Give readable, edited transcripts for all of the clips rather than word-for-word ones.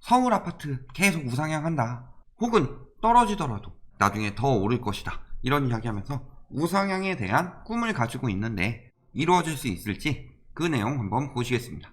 서울 아파트 계속 우상향한다. 혹은 떨어지더라도 나중에 더 오를 것이다. 이런 이야기하면서 우상향에 대한 꿈을 가지고 있는데 이루어질 수 있을지 그 내용 한번 보시겠습니다.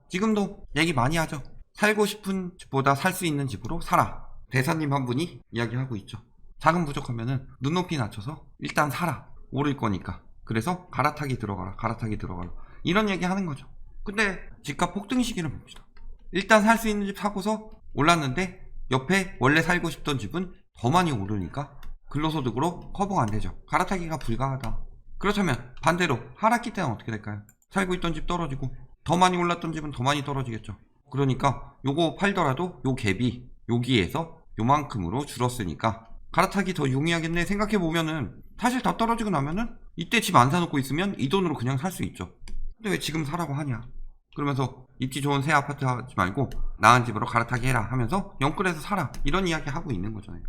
지금도 얘기 많이 하죠. 살고 싶은 집보다 살 수 있는 집으로 살아. 대사님 한 분이 이야기하고 있죠. 자금 부족하면은 눈높이 낮춰서 일단 살아. 오를 거니까. 그래서 갈아타기 들어가라. 갈아타기 들어가라. 이런 얘기 하는 거죠. 근데 집값 폭등 시기를 봅시다. 일단 살 수 있는 집 사고서 올랐는데 옆에 원래 살고 싶던 집은 더 많이 오르니까 근로소득으로 커버가 안 되죠. 갈아타기가 불가하다. 그렇다면 반대로 하락기 때는 어떻게 될까요? 살고 있던 집 떨어지고 더 많이 올랐던 집은 더 많이 떨어지겠죠. 그러니까 요거 팔더라도 요 갭이 여기에서 요만큼으로 줄었으니까 갈아타기 더 용이하겠네 생각해보면은 사실 다 떨어지고 나면은 이때 집 안 사놓고 있으면 이 돈으로 그냥 살 수 있죠. 근데 왜 지금 사라고 하냐. 그러면서 입지 좋은 새 아파트 하지 말고 나은 집으로 갈아타기 해라 하면서 영끌에서 사라 이런 이야기 하고 있는 거잖아요.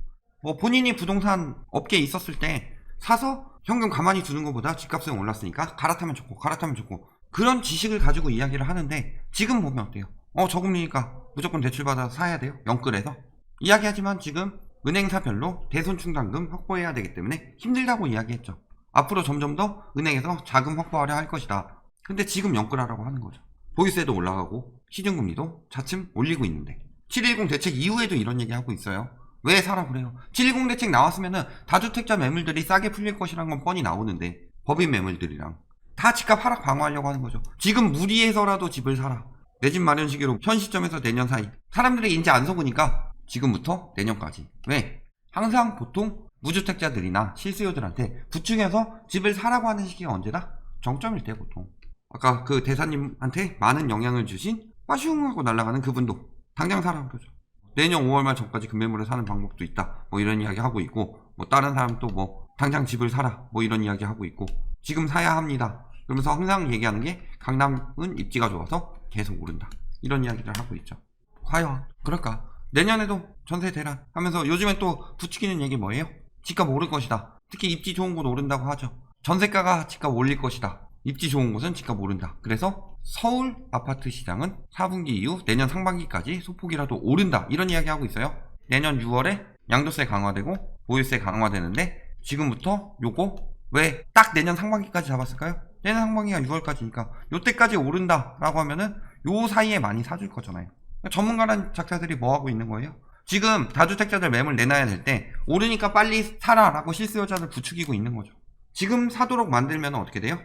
본인이 부동산 업계에 있었을 때 사서 현금 가만히 두는 것보다 집값은 올랐으니까 갈아타면 좋고 갈아타면 좋고 그런 지식을 가지고 이야기를 하는데 지금 보면 어때요? 저금리니까 무조건 대출받아서 사야 돼요? 영끌에서? 이야기하지만 지금 은행사별로 대손충당금 확보해야 되기 때문에 힘들다고 이야기했죠. 앞으로 점점 더 은행에서 자금 확보하려 할 것이다. 근데 지금 영끌하라고 하는 거죠. 보유세도 올라가고 시중금리도 차츰 올리고 있는데 710 대책 이후에도 이런 얘기 하고 있어요. 왜 사라 그래요? 710 대책 나왔으면은 다주택자 매물들이 싸게 풀릴 것이란 건 뻔히 나오는데 법인 매물들이랑 다 집값 하락 방어하려고 하는 거죠. 지금 무리해서라도 집을 사라. 내 집 마련 시기로 현 시점에서 내년 사이 사람들이 이제 안 속으니까 지금부터 내년까지. 왜? 항상 보통 무주택자들이나 실수요들한테 부추겨서 집을 사라고 하는 시기가 언제다? 정점일 때 보통. 아까 그 대사님한테 많은 영향을 주신 빠슝 하고 날아가는 그분도 당장 사라 그러죠. 내년 5월 말 전까지 금매물을 사는 방법도 있다. 뭐 이런 이야기 하고 있고 다른 사람 또 당장 집을 사라. 뭐 이런 이야기 하고 있고 지금 사야 합니다. 그러면서 항상 얘기하는 게 강남은 입지가 좋아서 계속 오른다. 이런 이야기를 하고 있죠. 과연 그럴까? 내년에도 전세 대란 하면서 요즘에 또 부추기는 얘기 뭐예요? 집값 오를 것이다. 특히 입지 좋은 곳 오른다고 하죠. 전세가가 집값 올릴 것이다. 입지 좋은 곳은 집값 오른다. 그래서 서울 아파트 시장은 4분기 이후 내년 상반기까지 소폭이라도 오른다. 이런 이야기 하고 있어요. 내년 6월에 양도세 강화되고 보유세 강화되는데 지금부터 요거 왜 딱 내년 상반기까지 잡았을까요? 내년 상반기가 6월까지니까 요때까지 오른다 라고 하면은 요 사이에 많이 사줄 거잖아요. 전문가란 작자들이 뭐 하고 있는 거예요? 지금 다주택자들 매물 내놔야 될 때 오르니까 빨리 사라 라고 실수요자들 부추기고 있는 거죠. 지금 사도록 만들면 어떻게 돼요?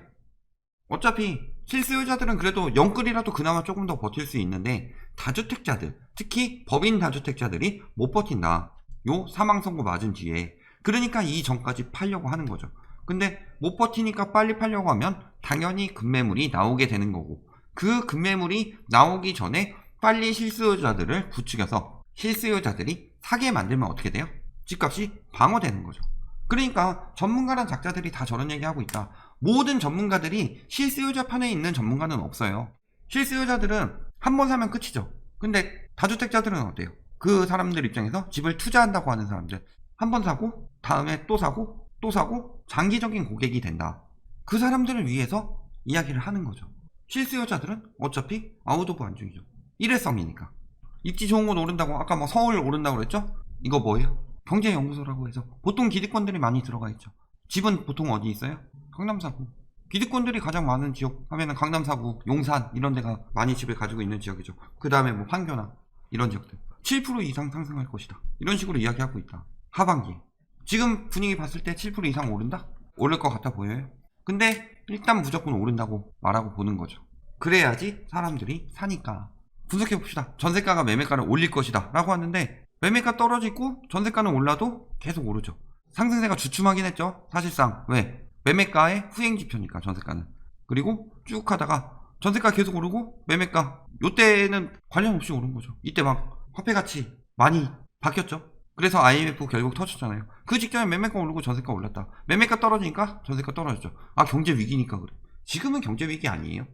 어차피 실수요자들은 그래도 영끌이라도 그나마 조금 더 버틸 수 있는데 다주택자들, 특히 법인 다주택자들이 못 버틴다. 요 사망선고 맞은 뒤에. 그러니까 이 전까지 팔려고 하는 거죠. 근데 못 버티니까 빨리 팔려고 하면 당연히 급매물이 나오게 되는 거고 그 급매물이 나오기 전에 빨리 실수요자들을 부추겨서 실수요자들이 사게 만들면 어떻게 돼요? 집값이 방어되는 거죠. 그러니까 전문가란 작자들이 다 저런 얘기하고 있다. 모든 전문가들이 실수요자 편에 있는 전문가는 없어요. 실수요자들은 한 번 사면 끝이죠. 근데 다주택자들은 어때요? 그 사람들 입장에서 집을 투자한다고 하는 사람들 한 번 사고 다음에 또 사고 또 사고 장기적인 고객이 된다. 그 사람들을 위해서 이야기를 하는 거죠. 실수요자들은 어차피 아웃 오브 안중이죠. 일회성이니까. 입지 좋은 곳 오른다고 아까 서울 오른다고 그랬죠? 이거 뭐예요? 경제연구소라고 해서 보통 기득권들이 많이 들어가 있죠. 집은 보통 어디 있어요? 강남 4구. 기득권들이 가장 많은 지역 하면은 강남 4구, 용산 이런 데가 많이 집을 가지고 있는 지역이죠. 그 다음에 판교나 이런 지역들 7% 이상 상승할 것이다. 이런 식으로 이야기하고 있다. 하반기. 지금 분위기 봤을 때 7% 이상 오른다? 오를 것 같아 보여요. 근데 일단 무조건 오른다고 말하고 보는 거죠. 그래야지 사람들이 사니까. 분석해봅시다. 전세가가 매매가를 올릴 것이다 라고 하는데 매매가 떨어지고 전세가는 올라도 계속 오르죠. 상승세가 주춤하긴 했죠. 사실상. 왜? 매매가의 후행지표니까 전세가는. 그리고 쭉 하다가 전세가 계속 오르고 매매가 요때는 관련 없이 오른 거죠. 이때 막 화폐가치 많이 바뀌었죠. 그래서 IMF 결국 터졌잖아요. 그 직전에 매매가 오르고 전세가 올랐다. 매매가 떨어지니까 전세가 떨어졌죠. 경제 위기니까 그래. 지금은 경제 위기 아니에요.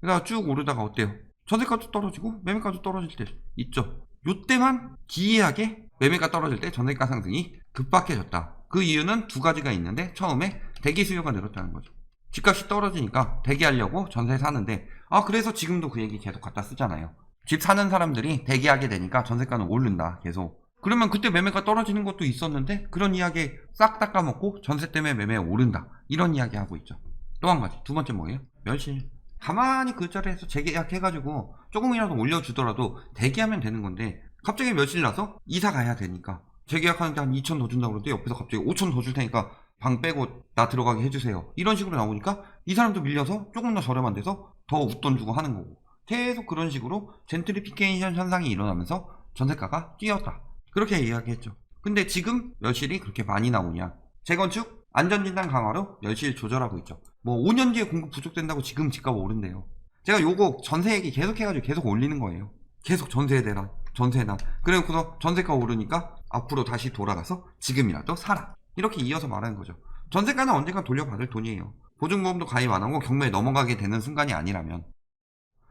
그래서 쭉 오르다가 어때요? 전세가도 떨어지고 매매가도 떨어질 때 있죠. 요때만 기이하게 매매가 떨어질 때 전세가 상승이 급박해졌다. 그 이유는 두 가지가 있는데 처음에 대기 수요가 늘었다는 거죠. 집값이 떨어지니까 대기하려고 전세 사는데 그래서 지금도 그 얘기 계속 갖다 쓰잖아요. 집 사는 사람들이 대기하게 되니까 전세가는 오른다 계속. 그러면 그때 매매가 떨어지는 것도 있었는데 그런 이야기 싹 닦아먹고 전세 때문에 매매가 오른다 이런 이야기 하고 있죠. 또 한 가지 두 번째 뭐예요? 멸실. 가만히 그 자리에서 재계약해가지고 조금이라도 올려주더라도 대기하면 되는 건데 갑자기 멸실 나서 이사 가야 되니까 재계약하는데 한 2천 더 준다고 그러는데 옆에서 갑자기 5천 더 줄 테니까 방 빼고 나 들어가게 해주세요 이런 식으로 나오니까 이 사람도 밀려서 조금 더 저렴한 데서 더 웃돈 주고 하는 거고 계속 그런 식으로 젠트리피케이션 현상이 일어나면서 전세가가 뛰었다 그렇게 이야기했죠. 근데 지금 멸실이 그렇게 많이 나오냐? 재건축 안전진단 강화로 멸실 조절하고 있죠. 뭐 5년 뒤에 공급 부족된다고 지금 집값 오른대요. 제가 요거 전세 얘기 계속 해가지고 계속 올리는 거예요. 계속 전세에 대라 전세나 그래서 전세가 오르니까 앞으로 다시 돌아가서 지금이라도 사라 이렇게 이어서 말하는 거죠. 전세가는 언젠가 돌려받을 돈이에요. 보증보험도 가입 안 하고 경매에 넘어가게 되는 순간이 아니라면.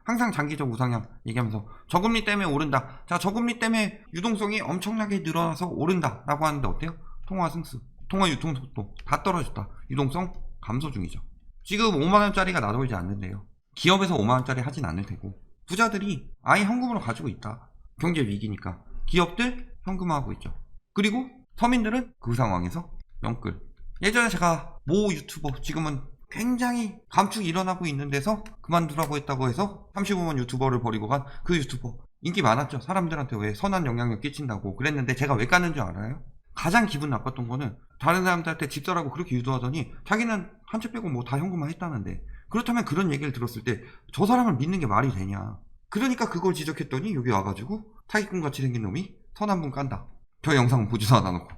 항상 장기적 우상향 얘기하면서 저금리 때문에 오른다. 자, 저금리 때문에 유동성이 엄청나게 늘어나서 오른다 라고 하는데 어때요? 통화 승수, 통화 유통 속도 다 떨어졌다. 유동성 감소 중이죠. 지금 5만원짜리가 나돌지 않는데요. 기업에서 5만원짜리 하진 않을 테고 부자들이 아예 현금으로 가지고 있다. 경제 위기니까 기업들 현금화하고 있죠. 그리고 서민들은 그 상황에서 영끌. 예전에 제가 모 유튜버 지금은 굉장히 감축이 일어나고 있는 데서 그만두라고 했다고 해서 35만 유튜버를 버리고 간 그 유튜버 인기 많았죠. 사람들한테 왜 선한 영향력 끼친다고 그랬는데 제가 왜 깠는 줄 알아요? 가장 기분 나빴던 거는 다른 사람들한테 집 사라고 그렇게 유도하더니 자기는 한 채 빼고 뭐 다 현금화 했다는데 그렇다면 그런 얘기를 들었을 때 저 사람을 믿는 게 말이 되냐. 그러니까 그걸 지적했더니 여기 와가지고 사기꾼같이 생긴 놈이 선한 분 깐다. 저 영상 보지도 않아놓고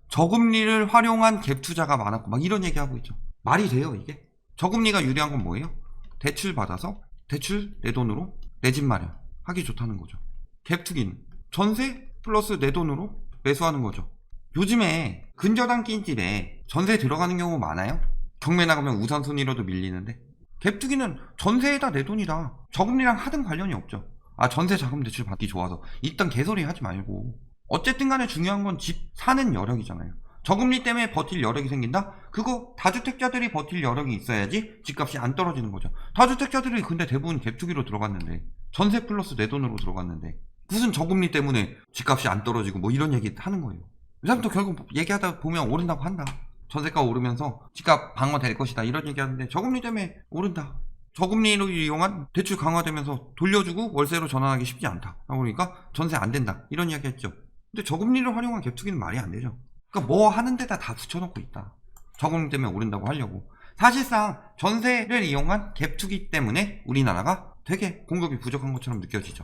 저금리를 활용한 갭 투자가 많았고 막 이런 얘기하고 있죠. 말이 돼요 이게? 저금리가 유리한 건 뭐예요? 대출 받아서 대출 내 돈으로 내 집 마련 하기 좋다는 거죠. 갭 투기는 전세 플러스 내 돈으로 매수하는 거죠. 요즘에 근저당 낀 집에 전세 들어가는 경우 많아요? 경매 나가면 우선순위로도 밀리는데 갭 투기는 전세에다 내 돈이다. 저금리랑 하등 관련이 없죠. 아 전세 자금 대출 받기 좋아서 일단 개소리 하지 말고 어쨌든 간에 중요한 건 집 사는 여력이잖아요. 저금리 때문에 버틸 여력이 생긴다? 그거 다주택자들이 버틸 여력이 있어야지 집값이 안 떨어지는 거죠. 다주택자들이 근데 대부분 갭투기로 들어갔는데 전세 플러스 내 돈으로 들어갔는데 무슨 저금리 때문에 집값이 안 떨어지고 뭐 이런 얘기 하는 거예요. 이 사람도 결국 얘기하다 보면 오른다고 한다. 전세가 오르면서 집값 방어될 것이다 이런 얘기하는데 저금리 때문에 오른다. 저금리로 이용한 대출 강화되면서 돌려주고 월세로 전환하기 쉽지 않다. 그러니까 전세 안 된다 이런 이야기 했죠. 근데 저금리를 활용한 갭투기는 말이 안 되죠. 그러니까 뭐 하는 데다 다 붙여놓고 있다. 저금리 때문에 오른다고 하려고. 사실상 전세를 이용한 갭투기 때문에 우리나라가 되게 공급이 부족한 것처럼 느껴지죠.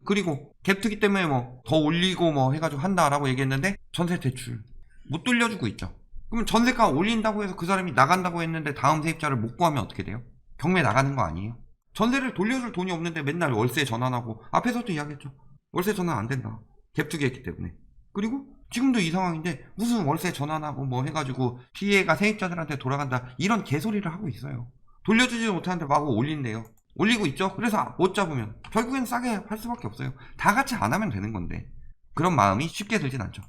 그리고 갭투기 때문에 뭐 더 올리고 뭐 해가지고 한다라고 얘기했는데 전세 대출 못 돌려주고 있죠. 그럼 전세가 올린다고 해서 그 사람이 나간다고 했는데 다음 세입자를 못 구하면 어떻게 돼요? 경매 나가는 거 아니에요? 전세를 돌려줄 돈이 없는데 맨날 월세 전환하고 앞에서도 이야기했죠. 월세 전환 안 된다. 갭투기 했기 때문에. 그리고 지금도 이 상황인데 무슨 월세 전환하고 뭐 해가지고 피해가 세입자들한테 돌아간다 이런 개소리를 하고 있어요. 돌려주지 못하는데 마구 올린대요. 올리고 있죠. 그래서 못 잡으면 결국엔 싸게 할 수밖에 없어요. 다 같이 안 하면 되는 건데 그런 마음이 쉽게 들진 않죠.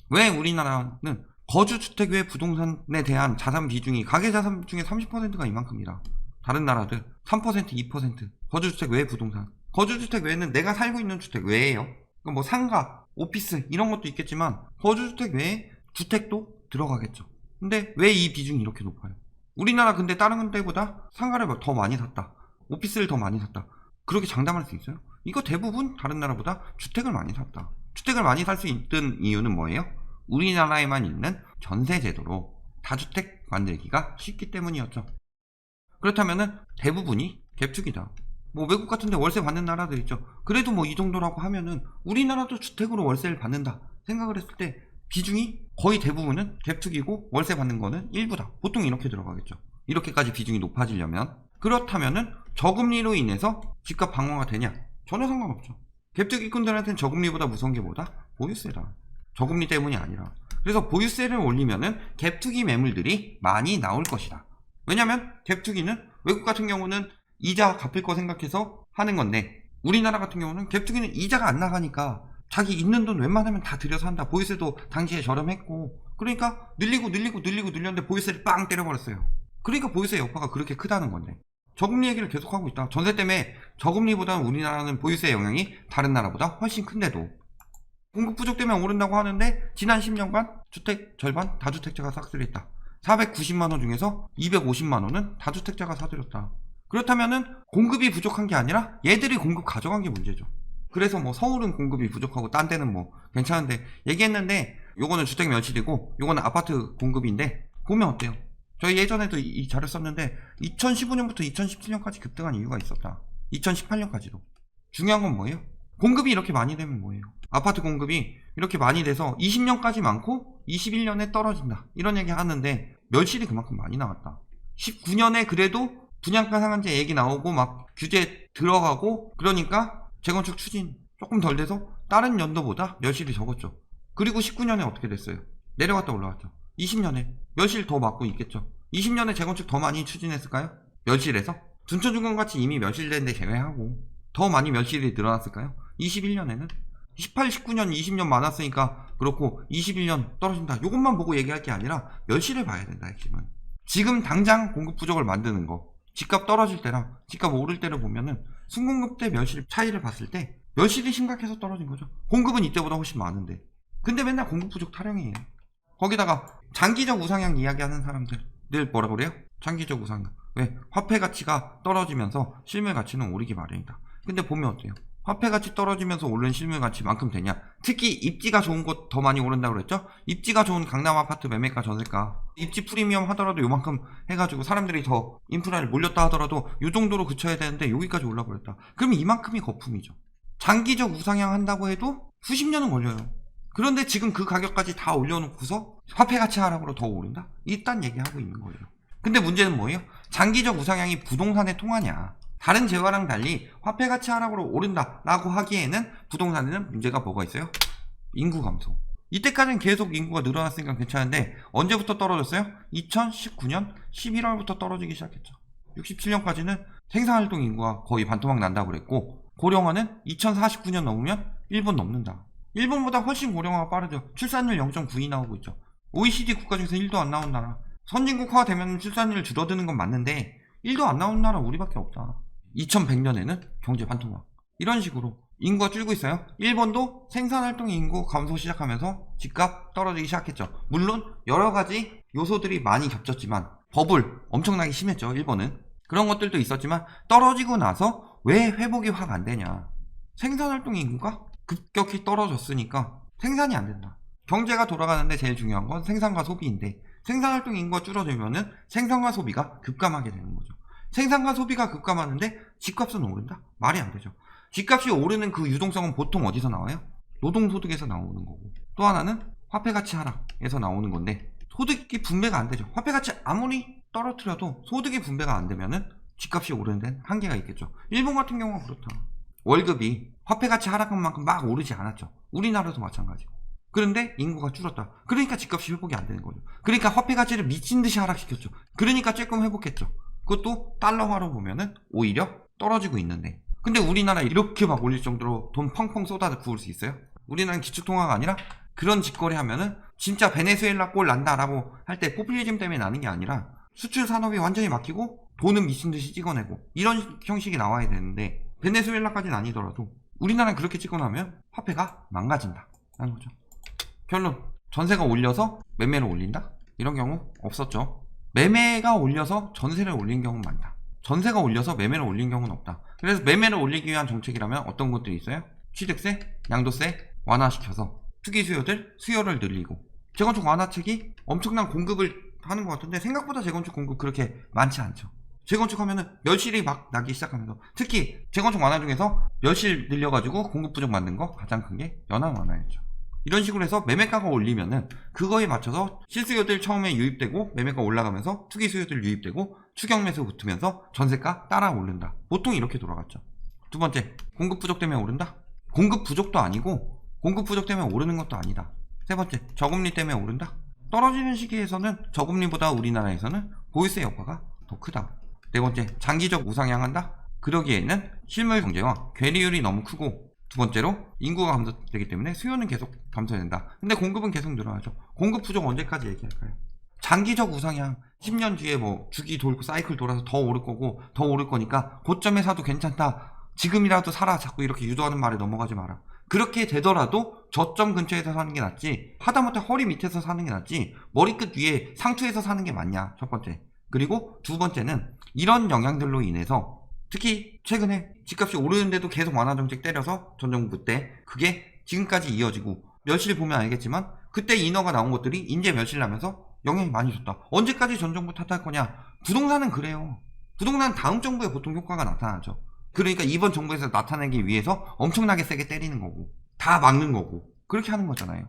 왜 우리나라는 거주주택 외 부동산에 대한 자산 비중이 가계자산 중에 30%가 이만큼이라 다른 나라들 3% 2% 거주주택 외 부동산 거주주택 외에는 내가 살고 있는 주택 외에요. 그러니까 뭐 상가 오피스 이런 것도 있겠지만 거주주택 외에 주택도 들어가겠죠. 근데 왜 이 비중이 이렇게 높아요? 우리나라 근데 다른 데보다 상가를 더 많이 샀다. 오피스를 더 많이 샀다. 그렇게 장담할 수 있어요? 이거 대부분 다른 나라보다 주택을 많이 샀다. 주택을 많이 살 수 있던 이유는 뭐예요? 우리나라에만 있는 전세 제도로 다주택 만들기가 쉽기 때문이었죠. 그렇다면은 대부분이 갭투기다. 뭐 외국 같은데 월세 받는 나라들 있죠. 그래도 뭐 이 정도라고 하면은 우리나라도 주택으로 월세를 받는다 생각을 했을 때 비중이 거의 대부분은 갭투기고 월세 받는 거는 일부다. 보통 이렇게 들어가겠죠. 이렇게까지 비중이 높아지려면. 그렇다면은 저금리로 인해서 집값 방어가 되냐? 전혀 상관없죠. 갭투기꾼들한테는 저금리보다 무서운 게 뭐다? 보유세다. 저금리 때문이 아니라. 그래서 보유세를 올리면은 갭투기 매물들이 많이 나올 것이다. 왜냐면 갭투기는 외국 같은 경우는 이자 갚을 거 생각해서 하는 건데 우리나라 같은 경우는 갭투기는 이자가 안 나가니까 자기 있는 돈 웬만하면 다 들여서 한다. 보유세도 당시에 저렴했고 그러니까 늘리고 늘렸는데 보유세를 빵 때려버렸어요. 그러니까 보유세 여파가 그렇게 크다는 건데 저금리 얘기를 계속하고 있다. 전세 때문에 저금리보다는 우리나라는 보유세 영향이 다른 나라보다 훨씬 큰데도 공급 부족 때문에 오른다고 하는데 지난 10년간 주택 절반 다주택자가 싹쓸이했다. 490만원 중에서 250만원은 다주택자가 사들였다. 그렇다면은 공급이 부족한 게 아니라 얘들이 공급 가져간 게 문제죠. 그래서 뭐 서울은 공급이 부족하고 딴 데는 뭐 괜찮은데 얘기했는데 요거는 주택 면실이고 요거는 아파트 공급인데 보면 어때요? 저희 예전에도 이 자료 썼는데 2015년부터 2017년까지 급등한 이유가 있었다. 2018년까지도. 중요한 건 뭐예요? 공급이 이렇게 많이 되면 뭐예요? 아파트 공급이 이렇게 많이 돼서 20년까지 많고 21년에 떨어진다. 이런 얘기 하는데 멸실이 그만큼 많이 나왔다. 19년에 그래도 분양가 상한제 얘기 나오고 막 규제 들어가고 그러니까 재건축 추진 조금 덜 돼서 다른 연도보다 멸실이 적었죠. 그리고 19년에 어떻게 됐어요? 내려갔다 올라왔죠. 20년에 멸실 더 맞고 있겠죠. 20년에 재건축 더 많이 추진했을까요? 멸실에서? 둔촌중공같이 이미 멸실된 데 제외하고 더 많이 멸실이 늘어났을까요? 21년에는? 18, 19년, 20년 많았으니까 그렇고 21년 떨어진다. 이것만 보고 얘기할 게 아니라 멸실을 봐야 된다. 핵심은. 지금 당장 공급 부족을 만드는 거. 집값 떨어질 때랑 집값 오를 때를 보면은 순공급 대 멸실 차이를 봤을 때 멸실이 심각해서 떨어진 거죠. 공급은 이때보다 훨씬 많은데. 근데 맨날 공급 부족 타령이에요. 거기다가 장기적 우상향 이야기하는 사람들 늘 뭐라 그래요? 장기적 우상향. 왜? 화폐 가치가 떨어지면서 실물 가치는 오르기 마련이다. 근데 보면 어때요? 화폐 가치 떨어지면서 오른 실물 가치만큼 되냐? 특히 입지가 좋은 곳 더 많이 오른다고 그랬죠? 입지가 좋은 강남 아파트 매매가 전세가 입지 프리미엄 하더라도 요만큼 해가지고 사람들이 더 인프라를 몰렸다 하더라도 요 정도로 그쳐야 되는데 여기까지 올라버렸다. 그러면 이만큼이 거품이죠. 장기적 우상향 한다고 해도 수십 년은 걸려요. 그런데 지금 그 가격까지 다 올려놓고서 화폐 가치 하락으로 더 오른다? 이딴 얘기하고 있는 거예요. 근데 문제는 뭐예요? 장기적 우상향이 부동산에 통하냐? 다른 재화랑 달리 화폐 가치 하락으로 오른다 라고 하기에는 부동산에는 문제가 뭐가 있어요? 인구 감소. 이때까지는 계속 인구가 늘어났으니까 괜찮은데 언제부터 떨어졌어요? 2019년 11월부터 떨어지기 시작했죠. 67년까지는 생산활동 인구가 거의 반토막 난다고 그랬고 고령화는 2049년 넘으면 일본 넘는다. 일본보다 훨씬 고령화가 빠르죠. 출산율 0.92 나오고 있죠. OECD 국가 중에서 1도 안 나온 나라. 선진국화 되면 출산율 줄어드는 건 맞는데 1도 안 나온 나라 우리밖에 없다. 2100년에는 경제 반토막. 이런 식으로 인구가 줄고 있어요. 일본도 생산활동 인구 감소 시작하면서 집값 떨어지기 시작했죠. 물론 여러가지 요소들이 많이 겹쳤지만 버블 엄청나게 심했죠. 일본은. 그런 것들도 있었지만 떨어지고 나서 왜 회복이 확 안 되냐. 생산활동 인구가 급격히 떨어졌으니까 생산이 안 된다. 경제가 돌아가는데 제일 중요한 건 생산과 소비인데 생산활동 인구가 줄어들면은 생산과 소비가 급감하게 되는 거죠. 생산과 소비가 급감하는데 집값은 오른다? 말이 안 되죠. 집값이 오르는 그 유동성은 보통 어디서 나와요? 노동소득에서 나오는 거고 또 하나는 화폐가치 하락에서 나오는 건데 소득이 분배가 안 되죠. 화폐가치 아무리 떨어뜨려도 소득이 분배가 안 되면은 집값이 오르는 데는 한계가 있겠죠. 일본 같은 경우가 그렇다. 월급이 화폐가치 하락한 만큼 막 오르지 않았죠. 우리나라도 마찬가지고. 그런데 인구가 줄었다. 그러니까 집값이 회복이 안 되는 거죠. 그러니까 화폐가치를 미친듯이 하락시켰죠. 그러니까 조금 회복했죠. 그것도 달러화로 보면은 오히려 떨어지고 있는데 근데 우리나라 이렇게 막 올릴 정도로 돈 펑펑 쏟아 부을 수 있어요? 우리나라는 기축통화가 아니라 그런 짓거리 하면은 진짜 베네수엘라 꼴 난다라고 할 때 포퓰리즘 때문에 나는 게 아니라 수출 산업이 완전히 막히고 돈은 미친듯이 찍어내고 이런 형식이 나와야 되는데 베네수엘라까지는 아니더라도 우리나라는 그렇게 찍어나면 화폐가 망가진다 라는 거죠. 결론 전세가 올려서 매매를 올린다? 이런 경우 없었죠. 매매가 올려서 전세를 올린 경우는 많다. 전세가 올려서 매매를 올린 경우는 없다. 그래서 매매를 올리기 위한 정책이라면 어떤 것들이 있어요? 취득세, 양도세 완화시켜서 투기 수요를 늘리고 재건축 완화책이 엄청난 공급을 하는 것 같은데 생각보다 재건축 공급 그렇게 많지 않죠. 재건축하면은 멸실이 막 나기 시작하면서 특히 재건축 완화 중에서 멸실 늘려가지고 공급 부족 만든 거 가장 큰 게 연한 완화였죠. 이런 식으로 해서 매매가가 올리면은 그거에 맞춰서 실수요들 처음에 유입되고 매매가 올라가면서 투기 수요들 유입되고 추격 매수 붙으면서 전세가 따라 오른다. 보통 이렇게 돌아갔죠. 두 번째, 공급 부족 때문에 오른다? 공급 부족도 아니고 공급 부족 때문에 오르는 것도 아니다. 세 번째, 저금리 때문에 오른다? 떨어지는 시기에서는 저금리보다 우리나라에서는 보유세 여파가 더 크다. 네 번째, 장기적 우상향한다? 그러기에는 실물 경제와 괴리율이 너무 크고 두 번째로 인구가 감소되기 때문에 수요는 계속 감소된다. 근데 공급은 계속 늘어나죠. 공급 부족 언제까지 얘기할까요? 장기적 우상향 10년 뒤에 뭐 주기 돌고 사이클 돌아서 더 오를 거고 더 오를 거니까 고점에 사도 괜찮다. 지금이라도 사라. 자꾸 이렇게 유도하는 말에 넘어가지 마라. 그렇게 되더라도 저점 근처에서 사는 게 낫지, 하다못해 허리 밑에서 사는 게 낫지 머리끝 위에 상투에서 사는 게 맞냐, 첫 번째. 그리고 두 번째는 이런 영향들로 인해서 특히 최근에 집값이 오르는데도 계속 완화 정책 때려서 전 정부 때 그게 지금까지 이어지고, 멸실 보면 알겠지만 그때 인허가 나온 것들이 이제 멸실 나면서 영향이 많이 줬다. 언제까지 전 정부 탓할 거냐. 부동산은 그래요. 부동산 다음 정부에 보통 효과가 나타나죠. 그러니까 이번 정부에서 나타내기 위해서 엄청나게 세게 때리는 거고 다 막는 거고 그렇게 하는 거잖아요.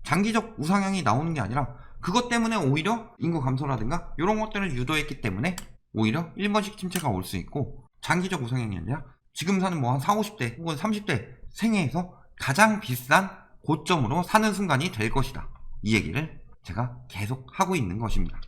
장기적 우상향이 나오는 게 아니라 그것 때문에 오히려 인구 감소라든가 이런 것들을 유도했기 때문에 오히려 1번씩 침체가 올 수 있고, 장기적 우상향이 아니라 지금 사는 뭐 한 40, 50대 혹은 30대 생애에서 가장 비싼 고점으로 사는 순간이 될 것이다. 이 얘기를 제가 계속 하고 있는 것입니다.